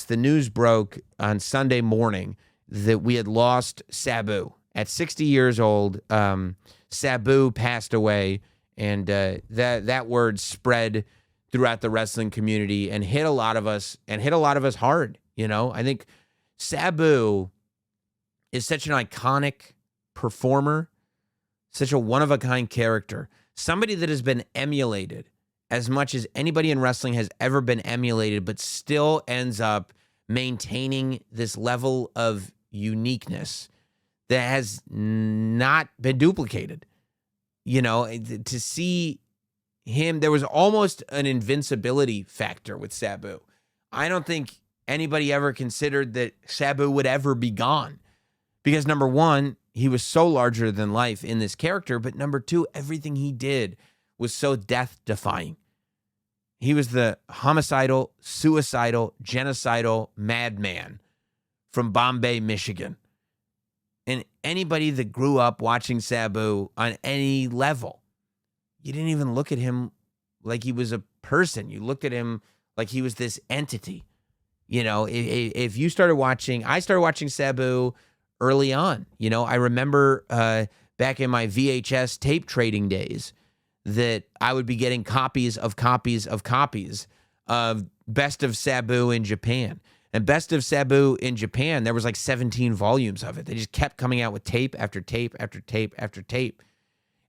once the news broke on Sunday morning that we had lost Sabu. At 60 years old, Sabu passed away, and that word spread throughout the wrestling community and hit a lot of us hard. I think Sabu is such an iconic performer, such a one-of-a-kind character, somebody that has been emulated as much as anybody in wrestling has ever been emulated, but still ends up maintaining this level of uniqueness that has not been duplicated. To see him, there was almost an invincibility factor with Sabu. I don't think anybody ever considered that Sabu would ever be gone because, number one, he was so larger than life in this character, but number two, everything he did was so death-defying. He was the homicidal, suicidal, genocidal madman from Bombay, Michigan. And anybody that grew up watching Sabu on any level, you didn't even look at him like he was a person. You looked at him like he was this entity. If you started watching, I started watching Sabu early on. I remember back in my VHS tape trading days that I would be getting copies of Best of Sabu in Japan. And Best of Sabu in Japan, there was like 17 volumes of it. They just kept coming out with tape after tape after tape after tape.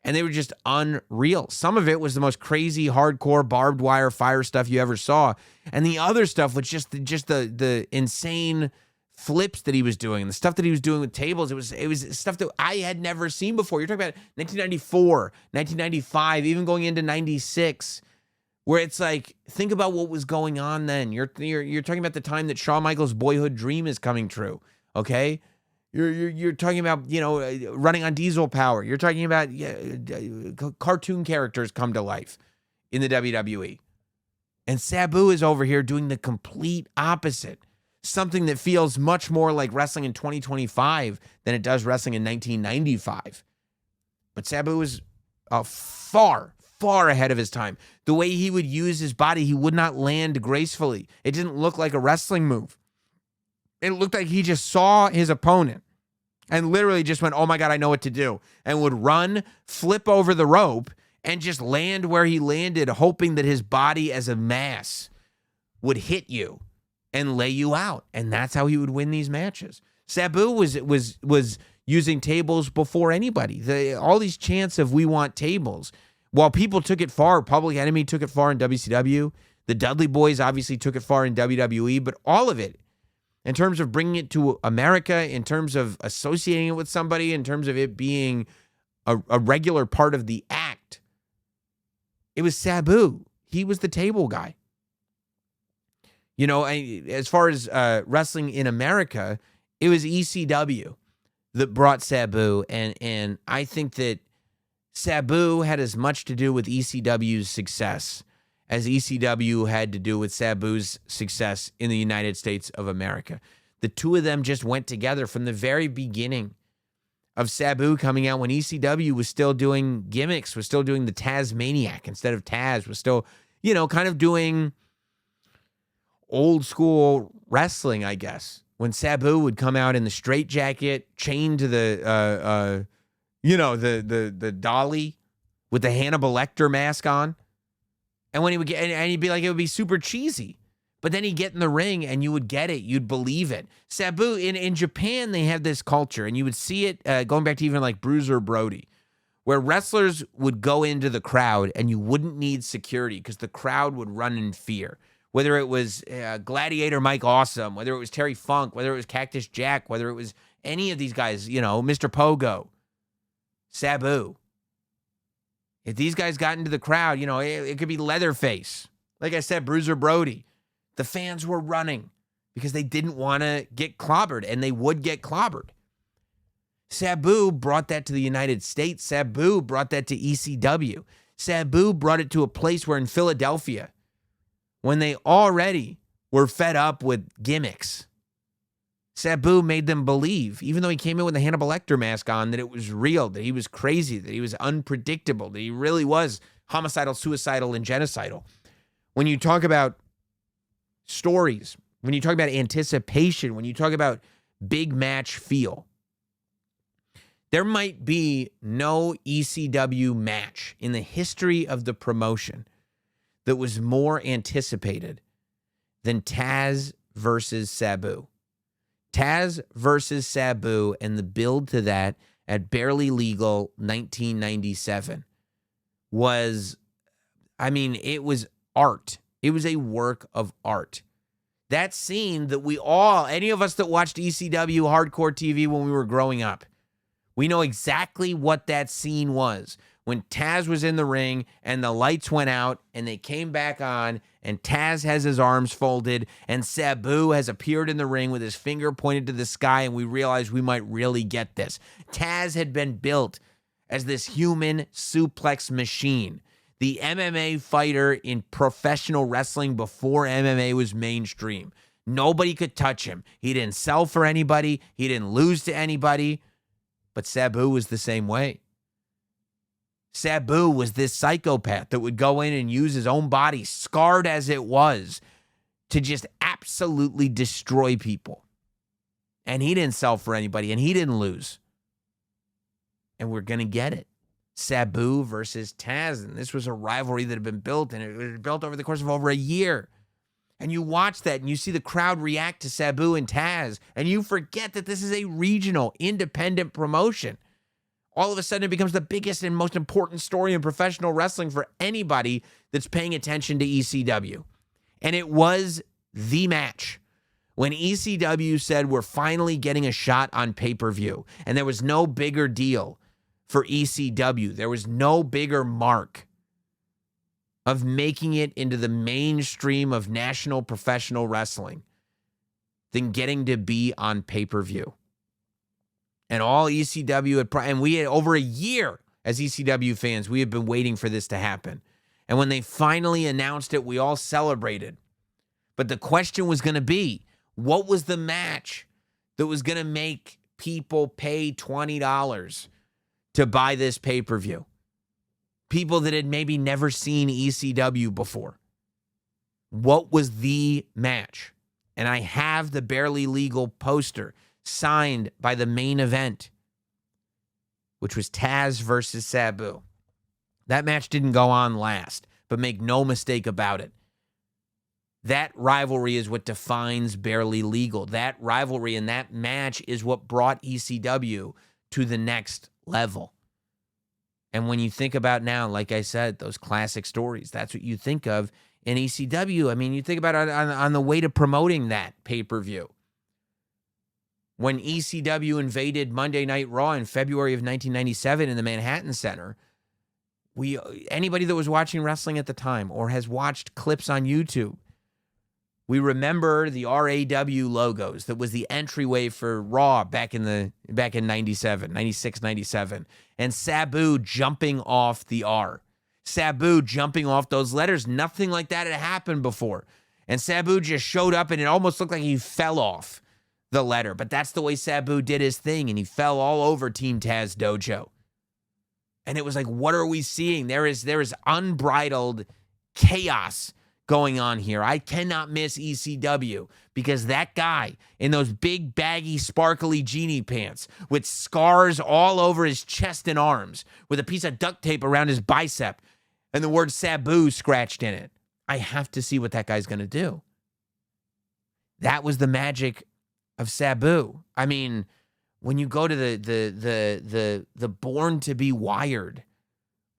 And they were just unreal. Some of it was the most crazy, hardcore, barbed wire fire stuff you ever saw. And the other stuff was just the insane flips that he was doing, the stuff that he was doing with tables. It was stuff that I had never seen before. You're talking about 1994, 1995, even going into 96, where it's like, think about what was going on then. You're talking about the time that Shawn Michaels' boyhood dream is coming true. Okay, you're talking about running on diesel power. You're talking about cartoon characters come to life in the WWE, and Sabu is over here doing the complete opposite. Something that feels much more like wrestling in 2025 than it does wrestling in 1995. But Sabu was far, far ahead of his time. The way he would use his body, he would not land gracefully. It didn't look like a wrestling move. It looked like he just saw his opponent and literally just went, oh my God, I know what to do. And would run, flip over the rope, and just land where he landed, hoping that his body as a mass would hit you and lay you out. And that's how he would win these matches. Sabu was using tables before anybody. All these chants of we want tables. While people took it far, Public Enemy took it far in WCW. The Dudley Boys obviously took it far in WWE. But all of it, in terms of bringing it to America, in terms of associating it with somebody, in terms of it being a regular part of the act, it was Sabu. He was the table guy. As far as wrestling in America, it was ECW that brought Sabu, and I think that Sabu had as much to do with ECW's success as ECW had to do with Sabu's success in the United States of America. The two of them just went together from the very beginning of Sabu coming out, when ECW was still doing gimmicks, was still doing the Tasmaniac instead of Taz, was still, kind of doing old school wrestling, I guess. When Sabu would come out in the straitjacket, chained to the dolly with the Hannibal Lecter mask on, and when he would get, and he'd be like, it would be super cheesy, but then he'd get in the ring and you would get it, you'd believe it. Sabu in Japan, they have this culture, and you would see it going back to even like Bruiser Brody, where wrestlers would go into the crowd and you wouldn't need security because the crowd would run in fear. Whether it was Gladiator Mike Awesome, whether it was Terry Funk, whether it was Cactus Jack, whether it was any of these guys, Mr. Pogo, Sabu. If these guys got into the crowd, it could be Leatherface. Like I said, Bruiser Brody. The fans were running because they didn't want to get clobbered, and they would get clobbered. Sabu brought that to the United States. Sabu brought that to ECW. Sabu brought it to a place where in Philadelphia, when they already were fed up with gimmicks, Sabu made them believe, even though he came in with the Hannibal Lecter mask on, that it was real, that he was crazy, that he was unpredictable, that he really was homicidal, suicidal, and genocidal. When you talk about stories, when you talk about anticipation, when you talk about big match feel, there might be no ECW match in the history of the promotion that was more anticipated than Taz versus Sabu. Taz versus Sabu and the build to that at Barely Legal 1997 was, I mean, it was art. It was a work of art. That scene that any of us that watched ECW hardcore TV when we were growing up, we know exactly what that scene was. When Taz was in the ring and the lights went out and they came back on and Taz has his arms folded and Sabu has appeared in the ring with his finger pointed to the sky, and we realized we might really get this. Taz had been built as this human suplex machine, the MMA fighter in professional wrestling before MMA was mainstream. Nobody could touch him. He didn't sell for anybody. He didn't lose to anybody. But Sabu was the same way. Sabu was this psychopath that would go in and use his own body, scarred as it was, to just absolutely destroy people. And he didn't sell for anybody, and he didn't lose. And we're going to get it. Sabu versus Taz. And this was a rivalry that had been built, and it was built over the course of over a year. And you watch that, and you see the crowd react to Sabu and Taz, and you forget that this is a regional, independent promotion. All of a sudden, it becomes the biggest and most important story in professional wrestling for anybody that's paying attention to ECW. And it was the match. When ECW said, we're finally getting a shot on pay-per-view, and there was no bigger deal for ECW. There was no bigger mark of making it into the mainstream of national professional wrestling than getting to be on pay-per-view. And all ECW and we had over a year as ECW fans, we had been waiting for this to happen. And when they finally announced it, we all celebrated. But the question was going to be, what was the match that was going to make people pay $20 to buy this pay-per-view? People that had maybe never seen ECW before. What was the match? And I have the Barely Legal poster signed by the main event, which was Taz versus Sabu. That match didn't go on last, but make no mistake about it. That rivalry is what defines Barely Legal. That rivalry and that match is what brought ECW to the next level. And when you think about now, like I said, those classic stories, that's what you think of in ECW. I mean, you think about it on the way to promoting that pay-per-view. When ECW invaded Monday Night Raw in February of 1997 in the Manhattan Center, anybody that was watching wrestling at the time or has watched clips on YouTube, we remember the RAW logos that was the entryway for Raw back in 97, 96, 97, and Sabu jumping off the R. Sabu jumping off those letters. Nothing like that had happened before. And Sabu just showed up and it almost looked like he fell off the letter, but that's the way Sabu did his thing, and he fell all over Team Taz Dojo. And it was like, what are we seeing? There is unbridled chaos going on here. I cannot miss ECW because that guy in those big baggy sparkly genie pants with scars all over his chest and arms with a piece of duct tape around his bicep and the word Sabu scratched in it. I have to see what that guy's going to do. That was the magic of Sabu. I mean, when you go to the Born to Be Wired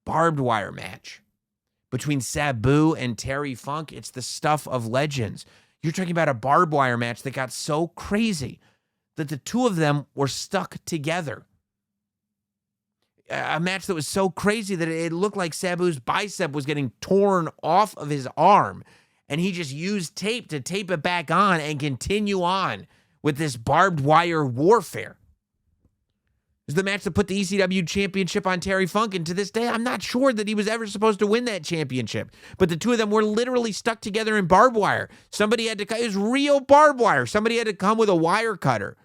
barbed wire match between Sabu and Terry Funk, it's the stuff of legends. You're talking about a barbed wire match that got so crazy that the two of them were stuck together. A match that was so crazy that it looked like Sabu's bicep was getting torn off of his arm, and he just used tape to tape it back on and continue on with this barbed wire warfare. It was the match that put the ECW championship on Terry Funk, and to this day, I'm not sure that he was ever supposed to win that championship. But the two of them were literally stuck together in barbed wire. Somebody had to cut, it was real barbed wire. Somebody had to come with a wire cutter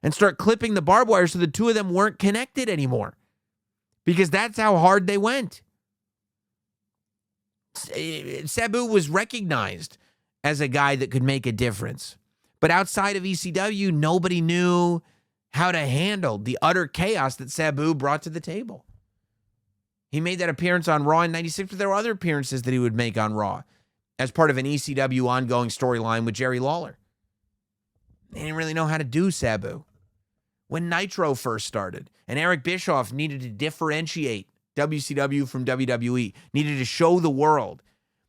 and start clipping the barbed wire so the two of them weren't connected anymore. Because that's how hard they went. Sabu was recognized as a guy that could make a difference. But outside of ECW, nobody knew how to handle the utter chaos that Sabu brought to the table. He made that appearance on Raw in 96, but there were other appearances that he would make on Raw as part of an ECW ongoing storyline with Jerry Lawler. They didn't really know how to do Sabu. When Nitro first started and Eric Bischoff needed to differentiate WCW from WWE, needed to show the world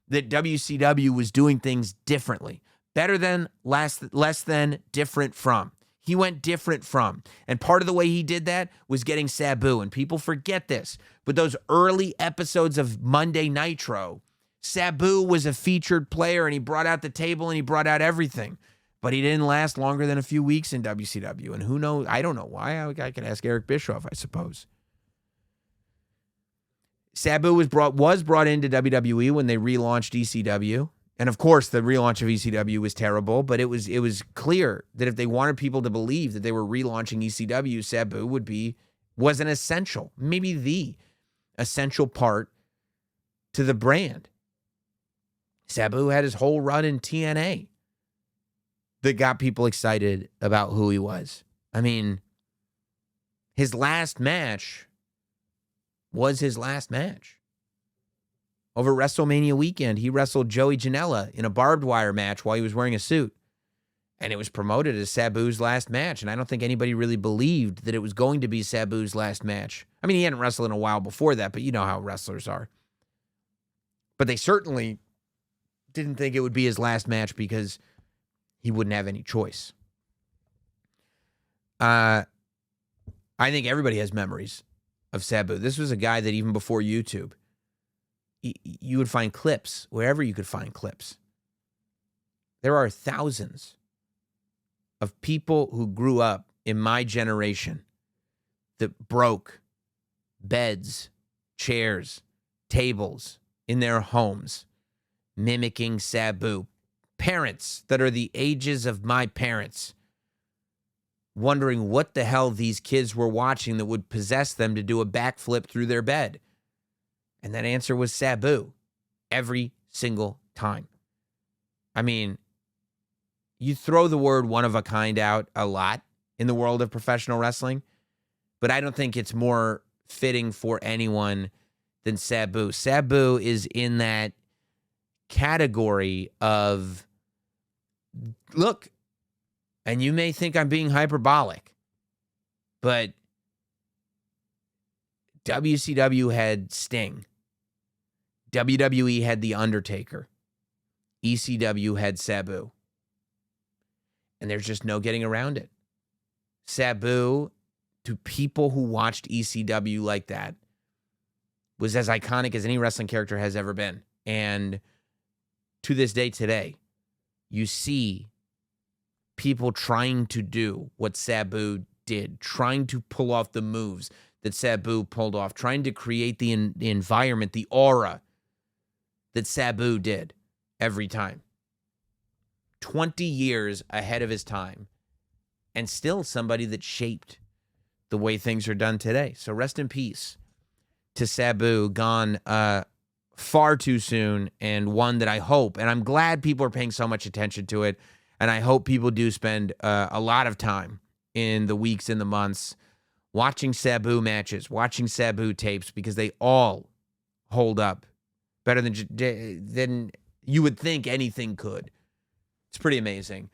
that WCW was doing things differently, better than, less than, different from. He went different from. And part of the way he did that was getting Sabu. And people forget this, but those early episodes of Monday Nitro, Sabu was a featured player and he brought out the table and he brought out everything. But he didn't last longer than a few weeks in WCW. And who knows? I don't know why. I could ask Eric Bischoff, I suppose. Sabu was brought into WWE when they relaunched ECW. And of course, the relaunch of ECW was terrible, but it was clear that if they wanted people to believe that they were relaunching ECW, Sabu was an essential, maybe the essential part to the brand. Sabu had his whole run in TNA that got people excited about who he was. I mean, his last match was his last match. Over WrestleMania weekend, he wrestled Joey Janela in a barbed wire match while he was wearing a suit. And it was promoted as Sabu's last match. And I don't think anybody really believed that it was going to be Sabu's last match. I mean, he hadn't wrestled in a while before that, but you know how wrestlers are. But they certainly didn't think it would be his last match because he wouldn't have any choice. I think everybody has memories of Sabu. This was a guy that even before YouTube, you would find clips wherever you could find clips. There are thousands of people who grew up in my generation that broke beds, chairs, tables in their homes, mimicking Sabu. Parents that are the ages of my parents, wondering what the hell these kids were watching that would possess them to do a backflip through their bed. And that answer was Sabu every single time. I mean, you throw the word one of a kind out a lot in the world of professional wrestling, but I don't think it's more fitting for anyone than Sabu. Sabu is in that category of, look, and you may think I'm being hyperbolic, but WCW had Sting. WWE had The Undertaker. ECW had Sabu. And there's just no getting around it. Sabu, to people who watched ECW like that, was as iconic as any wrestling character has ever been. And to this day today, you see people trying to do what Sabu did, trying to pull off the moves that Sabu pulled off, trying to create the environment, the aura that Sabu did every time. 20 years ahead of his time, and still somebody that shaped the way things are done today. So rest in peace to Sabu, gone far too soon, and one that I hope, and I'm glad people are paying so much attention to it, and I hope people do spend a lot of time in the weeks and the months watching Sabu matches, watching Sabu tapes, because they all hold up better than you would think anything could. It's pretty amazing.